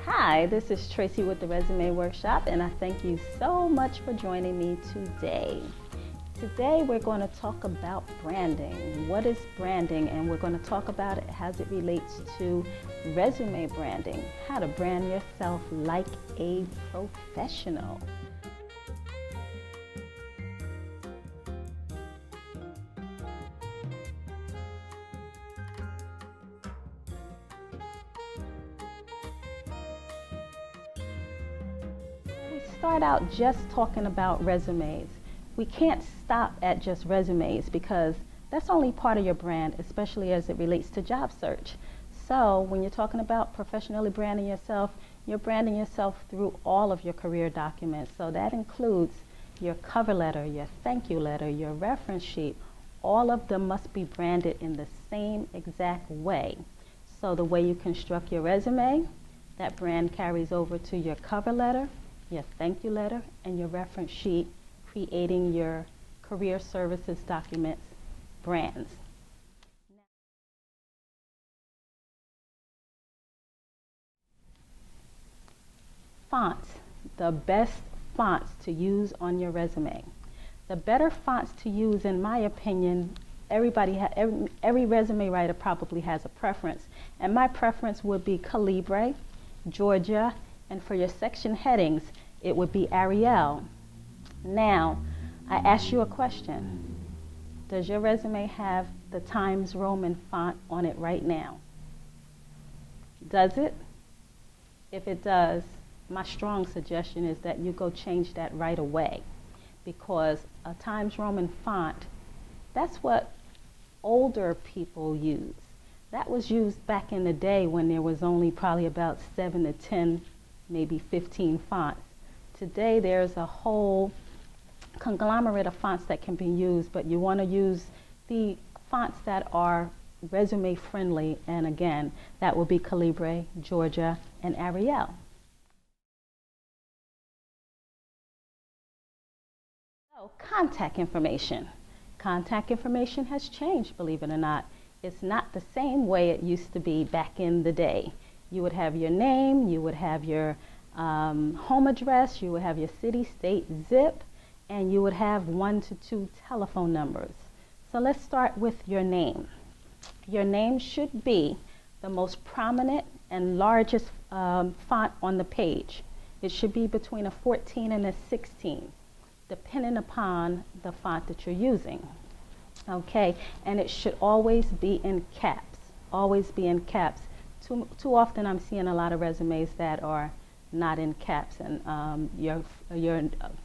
Hi, this is Tracy with the Resume Workshop, and I thank you so much for joining me today. Today we're going to talk about branding. What is branding? And we're going to talk about it as it relates to resume branding, how to brand yourself like a professional. We start out just talking about resumes. We can't stop at just resumes because that's only part of your brand, especially as it relates to job search. So when you're talking about professionally branding yourself, you're branding yourself through all of your career documents. So that includes your cover letter, your thank you letter, your reference sheet. All of them must be branded in the same exact way. So the way you construct your resume, that brand carries over to your cover letter, your thank you letter, and your reference sheet, creating your career services documents brands. Fonts, the best fonts to use on your resume. The better fonts to use, in my opinion, every resume writer probably has a preference, and my preference would be Calibri, Georgia, and for your section headings, it would be Arial. Now, I ask you a question. Does your resume have the Times Roman font on it right now? Does it? If it does, my strong suggestion is that you go change that right away, because a Times Roman font, that's what older people use. That was used back in the day when there was only probably about 7 to 10, maybe 15 fonts. Today there's a whole conglomerate of fonts that can be used, but you want to use the fonts that are resume friendly, and again, that will be Calibri, Georgia, and Arial. So, contact information. Contact information has changed, believe it or not. It's not the same way it used to be back in the day. You would have your name, you would have your home address, you would have your city, state, zip, and you would have 1 to 2 telephone numbers. So let's start with your name. Your name should be the most prominent and largest font on the page. It should be between a 14 and a 16, depending upon the font that you're using. Okay, and it should always be in caps. Always be in caps. Too often I'm seeing a lot of resumes that are not in caps, and your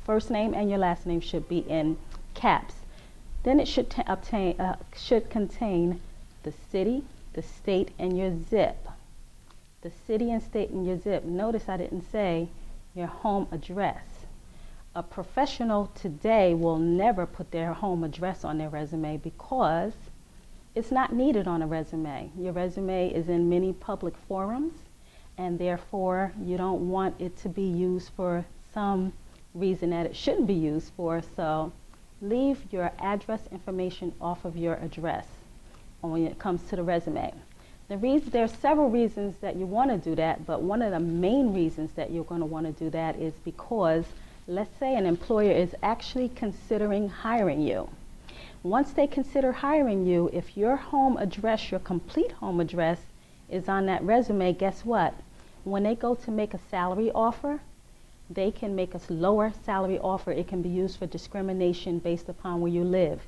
first name and your last name should be in caps. Then it should contain the city, the state, and your zip. The city and state and your zip. Notice I didn't say your home address. A professional today will never put their home address on their resume because it's not needed on a resume. Your resume is in many public forums, and therefore you don't want it to be used for some reason that it shouldn't be used for. So leave your address information off of your address when it comes to the resume. There are several reasons that you want to do that, but one of the main reasons that you're going to want to do that is because, let's say an employer is actually considering hiring you. Once they consider hiring you, if your home address, your complete home address, is on that resume, guess what? When they go to make a salary offer, they can make a lower salary offer. It can be used for discrimination based upon where you live.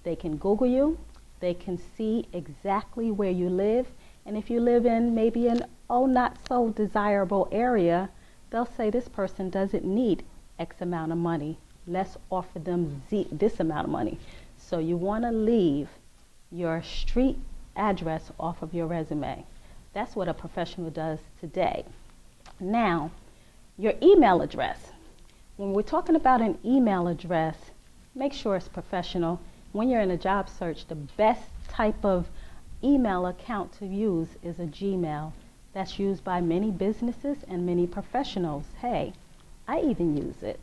They can Google you, they can see exactly where you live, and if you live in maybe an not so desirable area, they'll say this person doesn't need X amount of money. Let's offer them this amount of money. So you want to leave your street address off of your resume. That's what a professional does today. Now, your email address. When we're talking about an email address, make sure it's professional. When you're in a job search, the best type of email account to use is a Gmail. That's used by many businesses and many professionals. Hey, I even use it.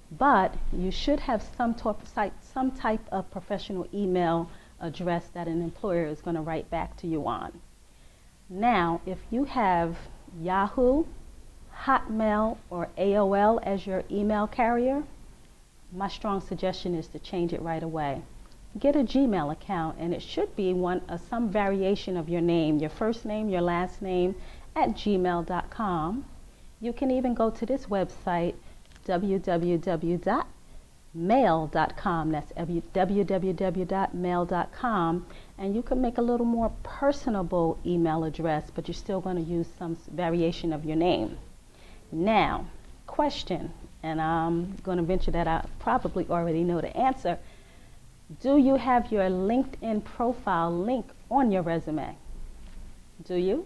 But you should have some type of professional email address that an employer is going to write back to you on. Now, if you have Yahoo, Hotmail or AOL as your email carrier, my strong suggestion is to change it right away. Get a Gmail account, and it should be some variation of your name, your first name, your last name, at gmail.com. You can even go to this website, www.mail.com. That's www.mail.com, and you can make a little more personable email address, but you're still going to use some variation of your name. Now, question, and I'm going to venture that I probably already know the answer. Do you have your LinkedIn profile link on your resume? Do you?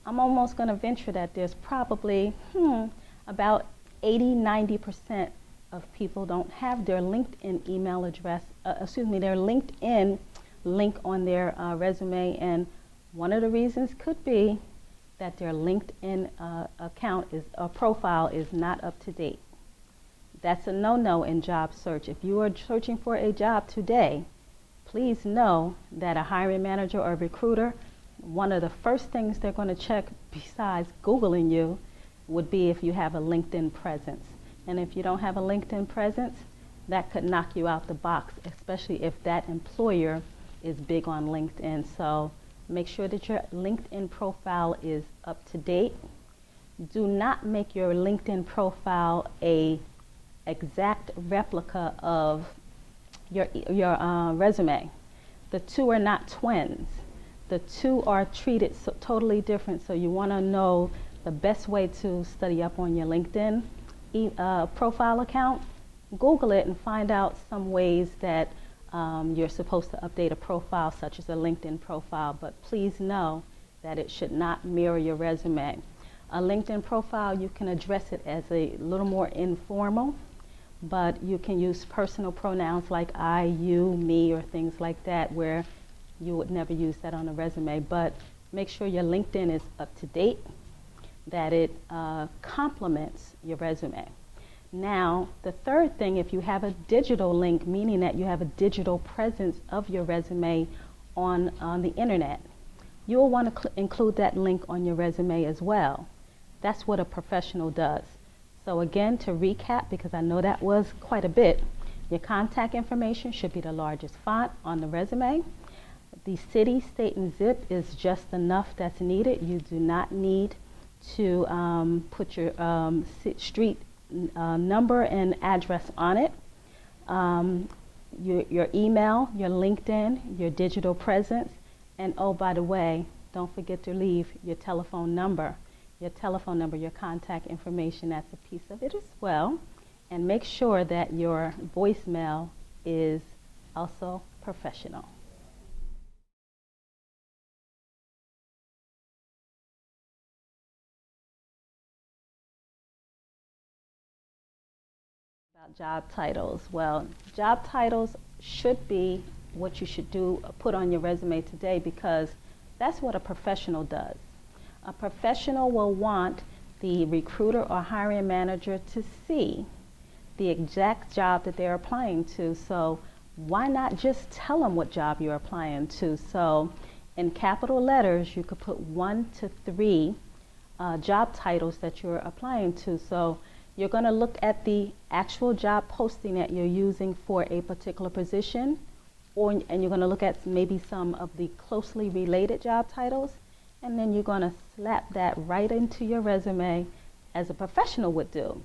I'm almost going to venture that there's probably about 80-90% of people don't have their LinkedIn email address, their LinkedIn link on their resume, and one of the reasons could be that their LinkedIn profile is not up to date. That's a no-no in job search. If you are searching for a job today, please know that a hiring manager or recruiter, one of the first things they're going to check besides Googling you would be if you have a LinkedIn presence. And if you don't have a LinkedIn presence, that could knock you out the box, especially if that employer is big on LinkedIn. So make sure that your LinkedIn profile is up to date. Do not make your LinkedIn profile a exact replica of your resume. The two are not twins. The two are treated totally different. So you want to know the best way to study up on your LinkedIn profile account. Google it and find out some ways that you're supposed to update a profile, such as a LinkedIn profile. But please know that it should not mirror your resume. A LinkedIn profile, you can address it as a little more informal, but you can use personal pronouns like I, you, me, or things like that, where you would never use that on a resume. But make sure your LinkedIn is up to date, that it complements your resume. Now, the third thing, if you have a digital link, meaning that you have a digital presence of your resume on the internet, you'll want to include that link on your resume as well. That's what a professional does. So again, to recap, because I know that was quite a bit, your contact information should be the largest font on the resume. The city, state, and zip is just enough that's needed. You do not need to put your street number and address on it. Your email, your LinkedIn, your digital presence, and oh, by the way, don't forget to leave your telephone number. Your telephone number, your contact information, that's a piece of it as well. And make sure that your voicemail is also professional. About job titles. Well, job titles should be what you should put on your resume today, because that's what a professional does. A professional will want the recruiter or hiring manager to see the exact job that they're applying to. So why not just tell them what job you're applying to? So in capital letters, you could put 1 to 3 job titles that you're applying to. So you're going to look at the actual job posting that you're using for a particular position, and you're going to look at maybe some of the closely related job titles, and then you're going to slap that right into your resume as a professional would do.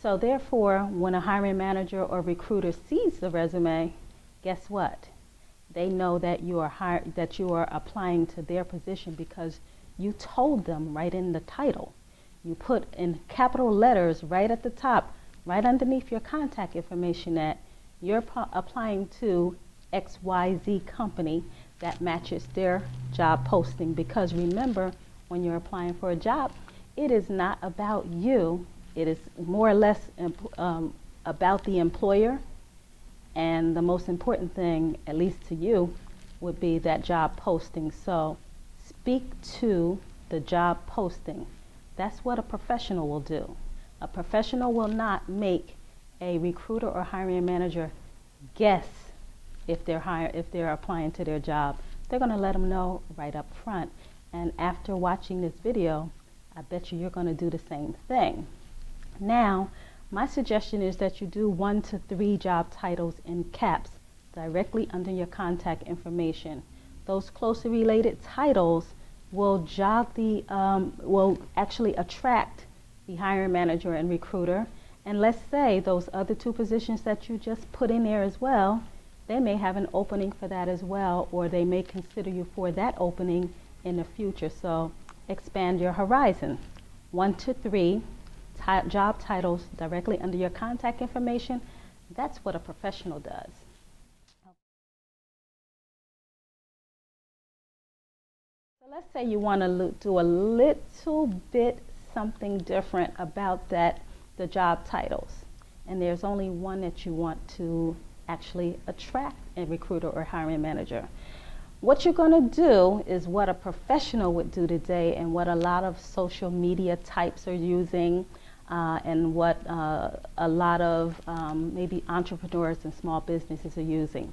So therefore, when a hiring manager or recruiter sees the resume, guess what? They know that you are applying to their position because you told them right in the title. You put in capital letters right at the top, right underneath your contact information, that you're applying to XYZ company that matches their job posting. Because remember, when you're applying for a job, it is not about you. It is more or less about the employer. And the most important thing, at least to you, would be that job posting. So speak to the job posting. That's what a professional will do. A professional will not make a recruiter or hiring manager guess if they're applying to their job. They're going to let them know right up front. And after watching this video, I bet you're going to do the same thing. Now, my suggestion is that you do 1 to 3 job titles in caps directly under your contact information. Those closely related titles will will actually attract the hiring manager and recruiter. And let's say those other 2 positions that you just put in there as well, they may have an opening for that as well, or they may consider you for that opening in the future. So expand your horizon. 1 to 3 job titles directly under your contact information. That's what a professional does. So let's say you want to do a little bit something different about the job titles, and there's only one that you want to actually attract a recruiter or hiring manager. What you're going to do is what a professional would do today, and what a lot of social media types are using, and what a lot of maybe entrepreneurs and small businesses are using.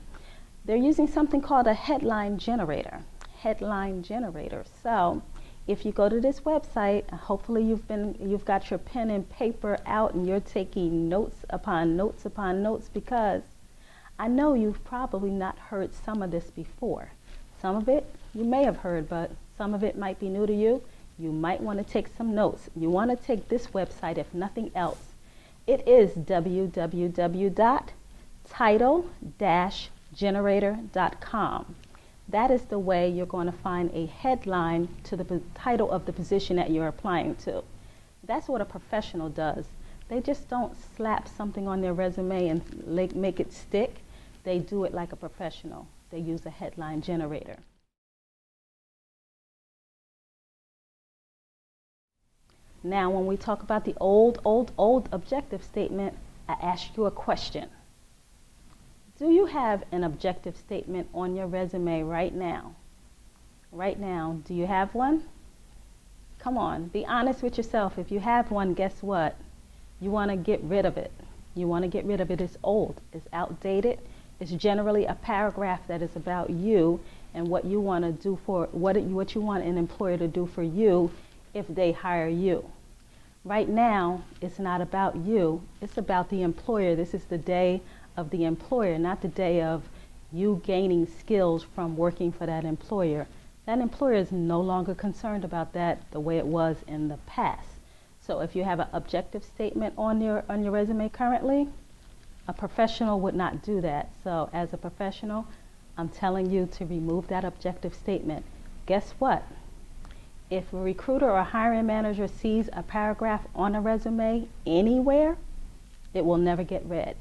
They're using something called a headline generator. Headline generator. So if you go to this website, hopefully you've got your pen and paper out and you're taking notes upon notes upon notes, because I know you've probably not heard some of this before. Some of it you may have heard, but some of it might be new to you. You might want to take some notes. You want to take this website, if nothing else. It is www.title-generator.com. That is the way you're going to find a headline to the title of the position that you're applying to. That's what a professional does. They just don't slap something on their resume and make it stick. They do it like a professional. They use a headline generator. Now, when we talk about the old objective statement, I ask you a question. Do you have an objective statement on your resume right now? Right now, do you have one? Come on, be honest with yourself. If you have one, guess what? You want to get rid of it. You want to get rid of it. It's old, it's outdated. It's generally a paragraph that is about you and what you want to do for, what you want an employer to do for you if they hire you. Right now, it's not about you, it's about the employer. This is the day of the employer, not the day of you gaining skills from working for that employer. That employer is no longer concerned about that the way it was in the past. So if you have an objective statement on your resume currently, a professional would not do that. So as a professional, I'm telling you to remove that objective statement. Guess what? If a recruiter or hiring manager sees a paragraph on a resume anywhere, it will never get read.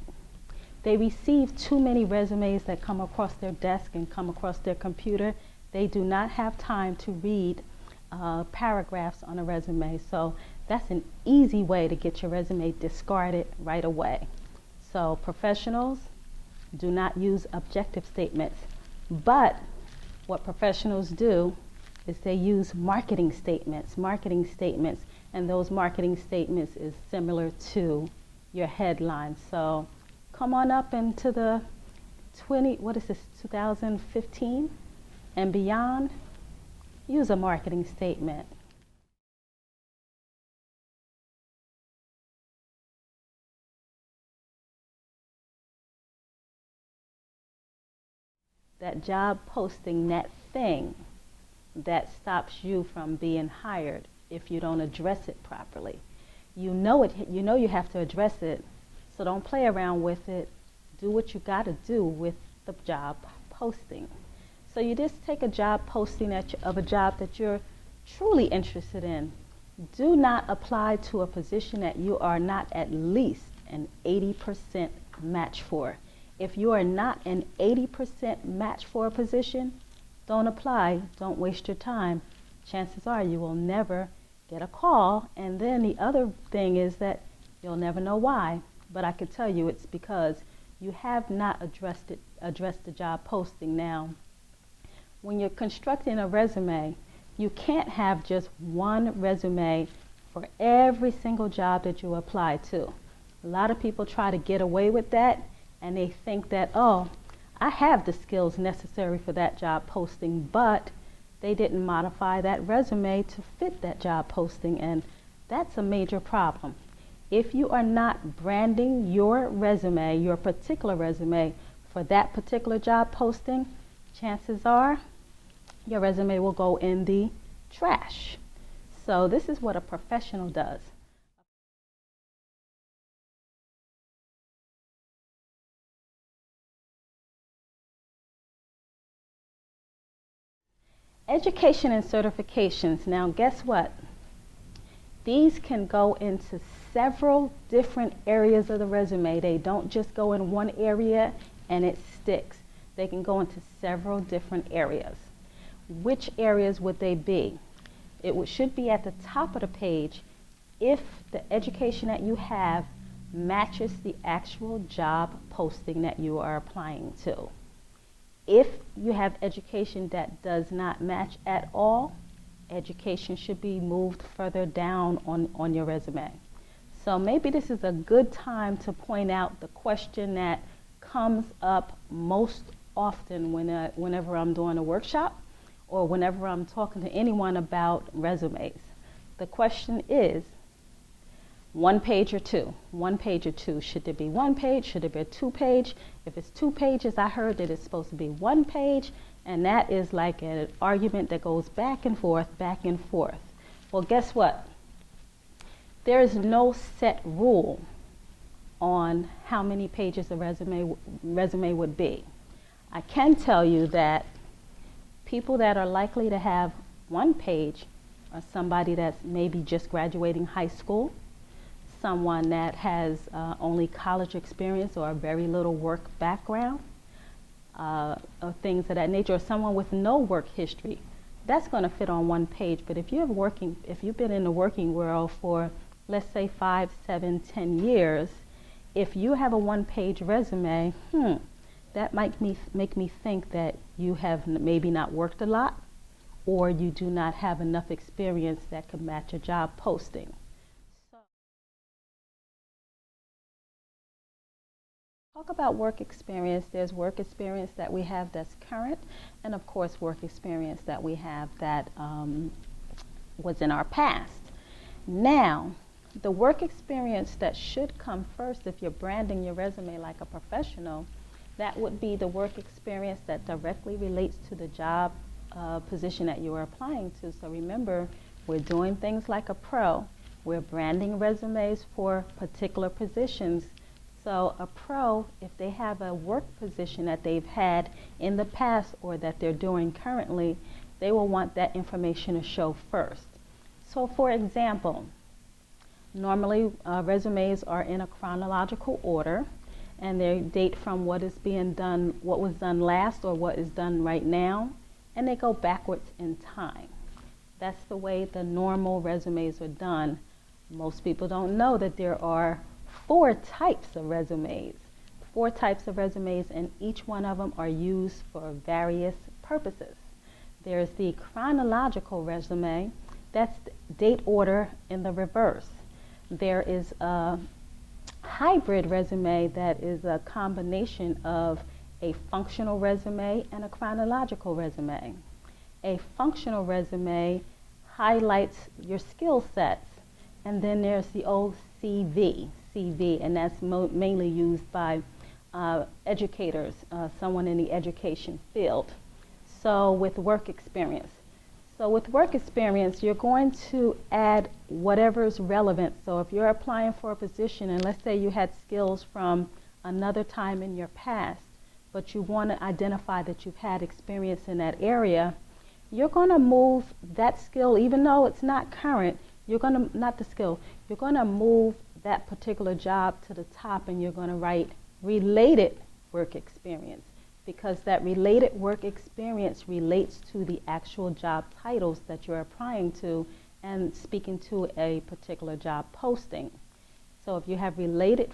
They receive too many resumes that come across their desk and come across their computer. They do not have time to read paragraphs on a resume. So that's an easy way to get your resume discarded right away. So professionals do not use objective statements. But what professionals do is they use marketing statements, and those marketing statements is similar to your headline. So come on up into the 2015 and beyond, use a marketing statement. That job posting, that thing that stops you from being hired if you don't address it properly. You know you have to address it, so don't play around with it. Do what you got to do with the job posting. So you just take a job posting of a job that you're truly interested in. Do not apply to a position that you are not at least an 80% match for. If you are not an 80% match for a position, don't apply. Don't waste your time. Chances are you will never get a call. And then the other thing is that you'll never know why. But I can tell you it's because you have not addressed the job posting. Now, when you're constructing a resume, you can't have just one resume for every single job that you apply to. A lot of people try to get away with that, and they think that, oh, I have the skills necessary for that job posting, but they didn't modify that resume to fit that job posting, and that's a major problem. If you are not branding your resume, your particular resume, for that particular job posting, chances are your resume will go in the trash. So this is what a professional does. Education and certifications. Now, guess what? These can go into several different areas of the resume. They don't just go in one area and it sticks. They can go into several different areas. Which areas would they be? It should be at the top of the page if the education that you have matches the actual job posting that you are applying to. If you have education that does not match at all, education should be moved further down on your resume. So maybe this is a good time to point out the question that comes up most often whenever I'm doing a workshop or whenever I'm talking to anyone about resumes. The question is, 1 page or 2? 1 page or 2? Should there be 1 page? Should there be a 2 page? If it's 2 pages, I heard that it's supposed to be 1 page, and that is like an argument that goes back and forth, back and forth. Well, guess what? There is no set rule on how many pages a resume would be. I can tell you that people that are likely to have 1 page are somebody that's maybe just graduating high school, someone that has only college experience or very little work background, or things of that nature, or someone with no work history. That's going to fit on 1 page. But if you've been in the working world for, let's say, 5, 7, 10 years, if you have a 1-page resume, that might make me think that you have maybe not worked a lot, or you do not have enough experience that could match a job posting. Talk about work experience. There's work experience that we have that's current, and of course work experience that we have that was in our past. Now, the work experience that should come first if you're branding your resume like a professional, that would be the work experience that directly relates to the job position that you are applying to. So remember, we're doing things like a pro. We're branding resumes for particular positions. So a pro, if they have a work position that they've had in the past or that they're doing currently, they will want that information to show first. So for example, normally resumes are in a chronological order, and they date from what is being done, what was done last or what is done right now, and they go backwards in time. That's the way the normal resumes are done. Most people don't know that there are 4 types of resumes. 4 types of resumes, and each one of them are used for various purposes. There's the chronological resume. That's date order in the reverse. There is a hybrid resume that is a combination of a functional resume and a chronological resume. A functional resume highlights your skill sets, and then there's the old CV, and that's mainly used by educators, someone in the education field. So with work experience. So with work experience, you're going to add whatever's relevant. So if you're applying for a position, and let's say you had skills from another time in your past, but you want to identify that you've had experience in that area, you're going to move that skill, even though it's not current, you're going to move that particular job to the top, and you're going to write related work experience, because that related work experience relates to the actual job titles that you're applying to and speaking to a particular job posting. So if you have related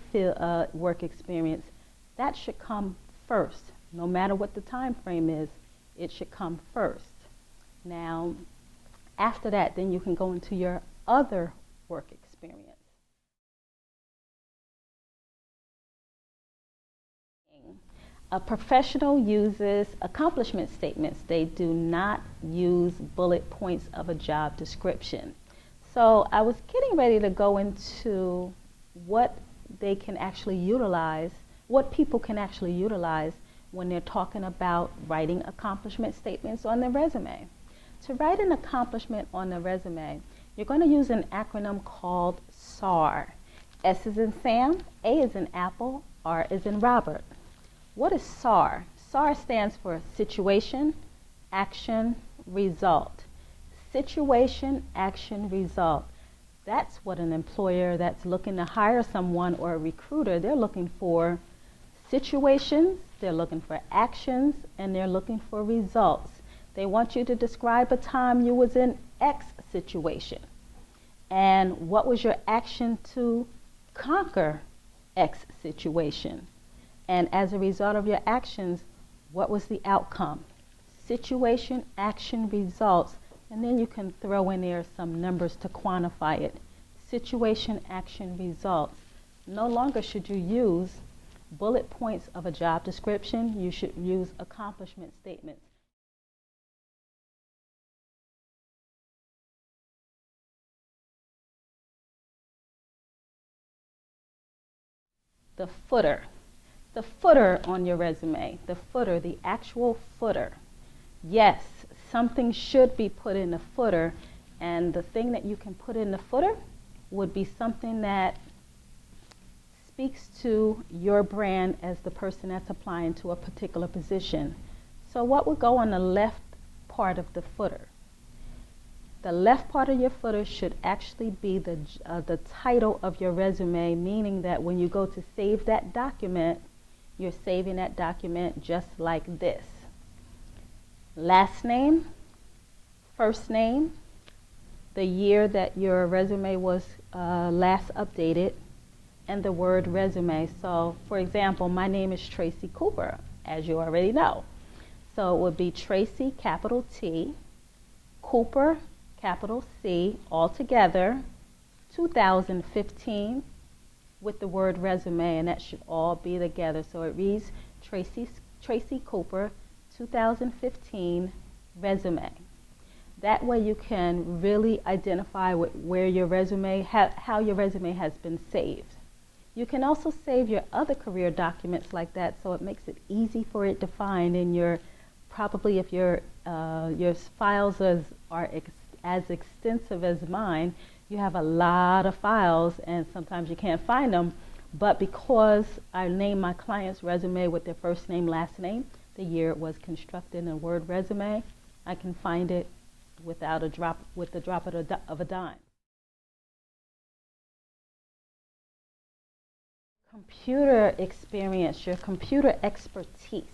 work experience, that should come first. No matter what the time frame is, it should come first. Now, after that, then you can go into your other work experience. A professional uses accomplishment statements. They do not use bullet points of a job description. So I was getting ready to go into what they can actually utilize, what people can actually utilize when they're talking about writing accomplishment statements on their resume. To write an accomplishment on the resume, you're going to use an acronym called SAR. S is in Sam, A is in Apple, R is in Robert. What is SAR? SAR stands for Situation, Action, Result. Situation, Action, Result. That's what an employer that's looking to hire someone, or a recruiter, they're looking for situations, they're looking for actions, and they're looking for results. They want you to describe a time you was in X situation. And what was your action to conquer X situation? And as a result of your actions, what was the outcome? Situation, action, results. And then you can throw in there some numbers to quantify it. Situation, action, results. No longer should you use bullet points of a job description. You should use accomplishment statements. The footer. The footer on your resume. The footer, the actual footer. Yes, something should be put in the footer, and the thing that you can put in the footer would be something that speaks to your brand as the person that's applying to a particular position. So what would go on the left part of the footer? The left part of your footer should actually be the title of your resume, meaning that when you go to save that document, you're saving that document just like this. Last name, first name, the year that your resume was last updated, and the word resume. So, for example, my name is Tracy Cooper, as you already know. So it would be Tracy, capital T, Cooper, capital C, all together, 2015, with the word resume, and that should all be together. So it reads Tracy Cooper, 2015 resume. That way you can really identify where your resume, how your resume has been saved. You can also save your other career documents like that, so it makes it easy for it to find in your, probably if your files are as extensive as mine, you have a lot of files and sometimes you can't find them. But because I name my client's resume with their first name, last name, the year it was constructed, in the word resume, I can find it without a drop, with the drop of a dime. Computer experience, your computer expertise.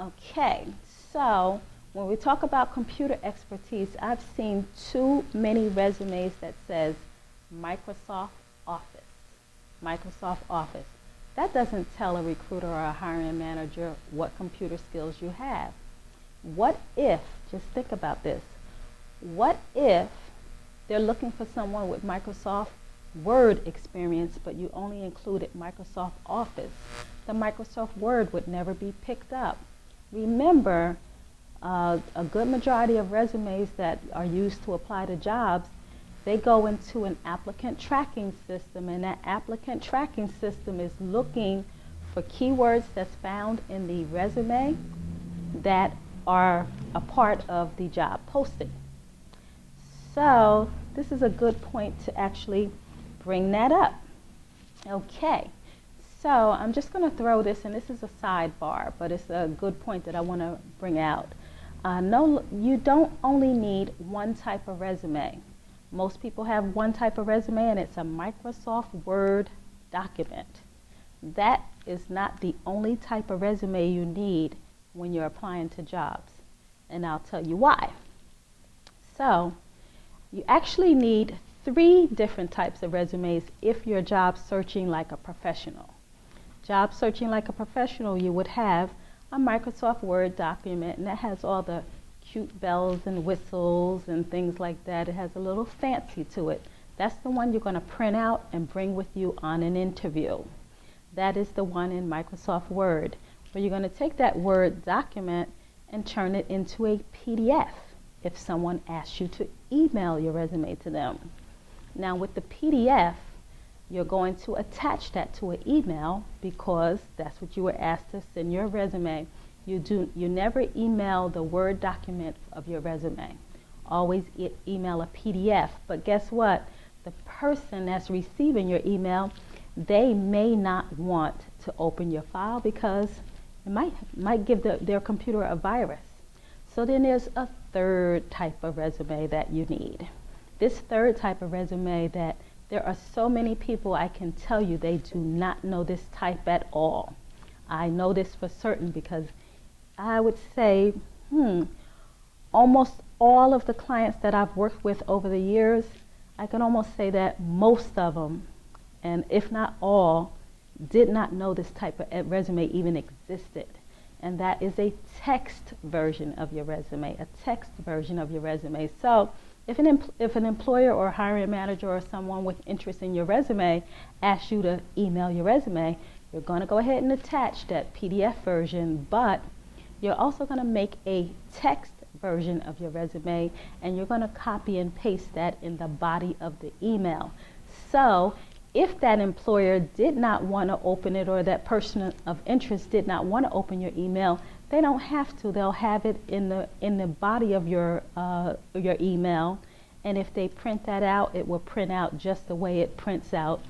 Okay, so when we talk about computer expertise, I've seen too many resumes that says Microsoft Office. Microsoft Office. That doesn't tell a recruiter or a hiring manager what computer skills you have. What if, just think about this, what if they're looking for someone with Microsoft Word experience, but you only included Microsoft Office? The Microsoft Word would never be picked up. Remember, a good majority of resumes that are used to apply to jobs, they go into an applicant tracking system, and that applicant tracking system is looking for keywords that's found in the resume that are a part of the job posting. So this is a good point to actually bring that up. Okay, so I'm just going to throw this, and this is a sidebar, but it's a good point that I want to bring out. No, you don't only need one type of resume. Most people have one type of resume, and it's a Microsoft Word document. That is not the only type of resume you need when you're applying to jobs, and I'll tell you why. So you actually need 3 different types of resumes if you're job searching like a professional. Job searching like a professional, you would have a Microsoft Word document, and that has all the cute bells and whistles and things like that. It has a little fancy to it. That's the one you're going to print out and bring with you on an interview. That is the one in Microsoft Word. But you're going to take that Word document and turn it into a PDF if someone asks you to email your resume to them. Now with the PDF, you're going to attach that to an email because that's what you were asked to send your resume. You never email the Word document of your resume. Always email a PDF. But guess what? The person that's receiving your email, they may not want to open your file because it might give their computer a virus. So then there's a third type of resume that you need. This third type of resume that there are so many people, I can tell you, they do not know this type at all. I know this for certain because I would say almost all of the clients that I've worked with over the years, I can almost say that most of them, and if not all, did not know this type of resume even existed. And that is a text version of your resume, a text version of your resume. So if an employer or hiring manager or someone with interest in your resume asks you to email your resume, you're going to go ahead and attach that PDF version, but you're also going to make a text version of your resume, and you're going to copy and paste that in the body of the email. So if that employer did not want to open it, or that person of interest did not want to open your email, they don't have to. They'll have it in the body of your email, and if they print that out, it will print out just the way it prints out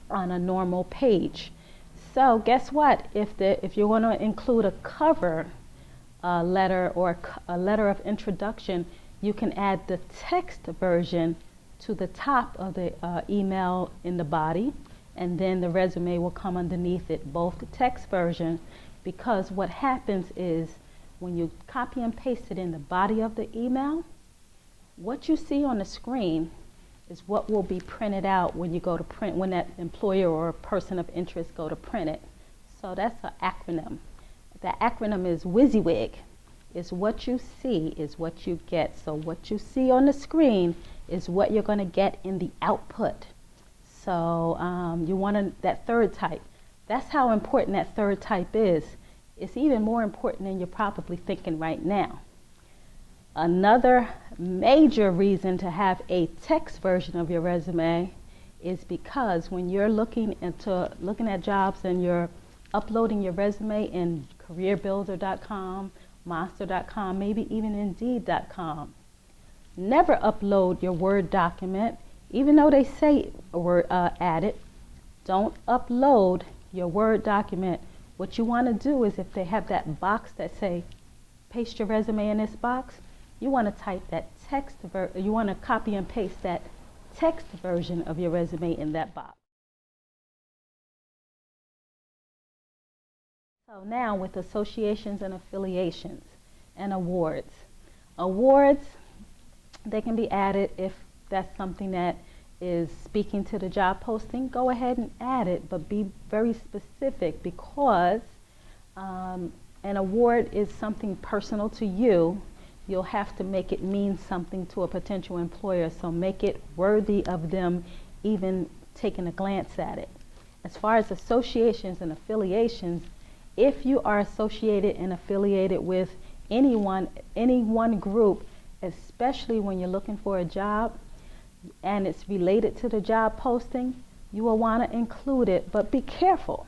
on a normal page. So guess what? If you want to include a cover letter or a letter of introduction, you can add the text version to the top of the email in the body, and then the resume will come underneath it, both the text version, because what happens is when you copy and paste it in the body of the email, what you see on the screen is what will be printed out when you go to print, when that employer or a person of interest go to print it. So that's an acronym. The acronym is WYSIWYG. Is what you see is what you get. So what you see on the screen is what you're going to get in the output. So you want that third type. That's how important that third type is. It's even more important than you're probably thinking right now. Another major reason to have a text version of your resume is because when you're looking at jobs and you're uploading your resume in CareerBuilder.com, Monster.com, maybe even Indeed.com, never upload your Word document, even though they say add it. Don't upload your Word document. What you want to do is, if they have that box that say paste your resume in this box, you want to type that text you want to copy and paste that text version of your resume in that box. So now with associations and affiliations and awards. Awards, they can be added if that's something that is speaking to the job posting. Go ahead and add it, but be very specific, because an award is something personal to you. You'll have to make it mean something to a potential employer, so make it worthy of them even taking a glance at it. As far as associations and affiliations, if you are associated and affiliated with any one group, especially when you're looking for a job and it's related to the job posting, you will want to include it, but be careful.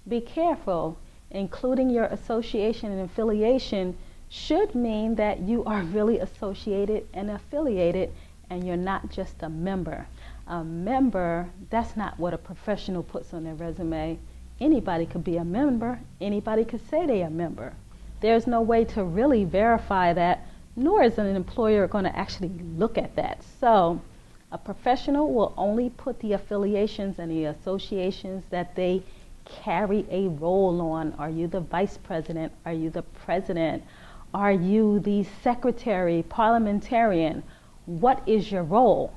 Be careful. Including your association and affiliation should mean that you are really associated and affiliated, and you're not just a member. A member, that's not what a professional puts on their resume. Anybody could be a member. Anybody could say they're a member. There's no way to really verify that, nor is an employer going to actually look at that. So a professional will only put the affiliations and the associations that they carry a role on. Are you the vice president? Are you the president? Are you the secretary, parliamentarian? What is your role?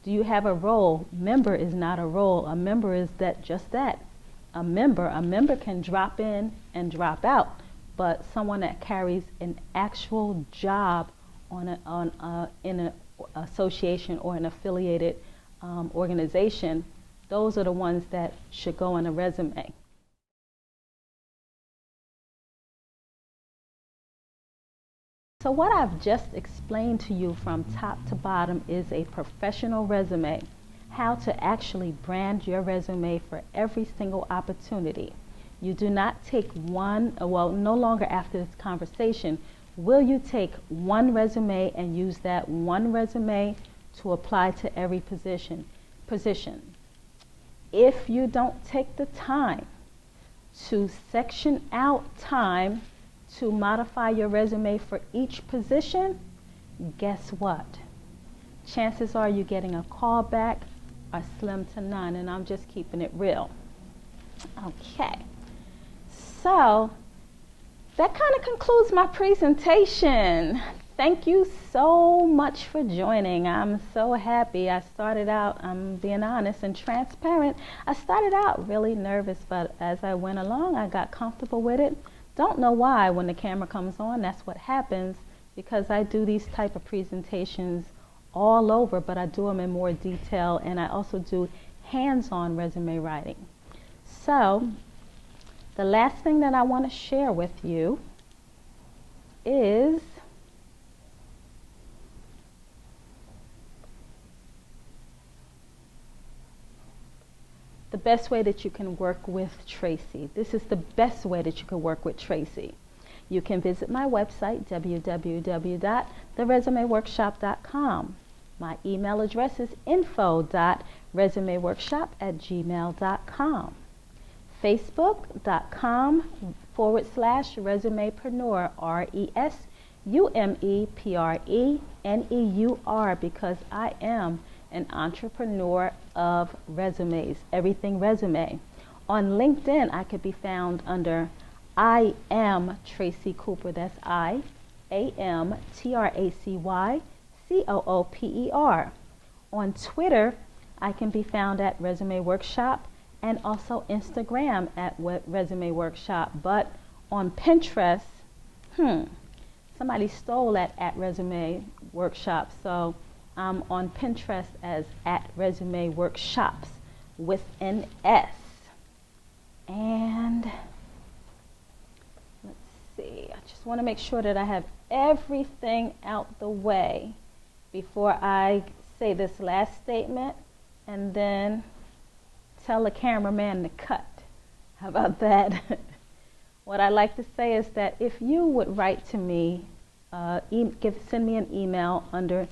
Do you have a role? Member is not a role. A member is just that. A member can drop in and drop out, but someone that carries an actual job in an association or an affiliated organization, those are the ones that should go on a resume. So what I've just explained to you from top to bottom is a professional resume, how to actually brand your resume for every single opportunity. You do not take one, well, no longer after this conversation, will you take one resume and use that one resume to apply to every position. If you don't take the time to section out time to modify your resume for each position, guess what? Chances are you getting a call back are slim to none, and I'm just keeping it real. Okay, so that kind of concludes my presentation. Thank you so much for joining. I'm so happy. I started out, I'm being honest and transparent, I started out really nervous, but as I went along, I got comfortable with it. Don't know why. When the camera comes on, that's what happens, because I do these type of presentations all over, but I do them in more detail, and I also do hands-on resume writing. So the last thing that I want to share with you is the best way that you can work with Tracy. This is the best way that you can work with Tracy. You can visit my website, www.theresumeworkshop.com. My email address is info.resumeworkshop@gmail.com. Facebook.com/resumepreneur, RESUMEPRENEUR, because I am an entrepreneur of resumes, everything resume. On LinkedIn, I could be found under I am Tracy Cooper. That's IAMTRACYCOOPER. On Twitter, I can be found at Resume Workshop, and also Instagram at Resume Workshop. But on Pinterest, somebody stole that at Resume Workshop. So I'm on Pinterest as at Resume Workshops with an S. And let's see, I just want to make sure that I have everything out the way before I say this last statement and then tell the cameraman to cut. How about that? What I like to say is that if you would write to me, send me an email under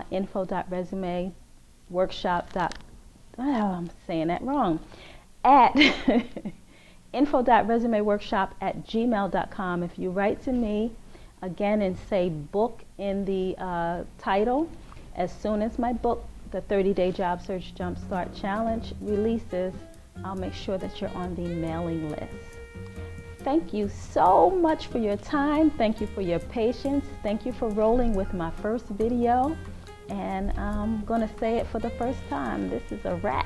info.resumeworkshop. I'm saying that wrong. At info.resumeworkshop@gmail.com. If you write to me again and say book in the title, as soon as my book, The 30-Day Job Search Jumpstart Challenge, releases, I'll make sure that you're on the mailing list. Thank you so much for your time. Thank you for your patience. Thank you for rolling with my first video. And I'm going to say it for the first time. This is a wrap.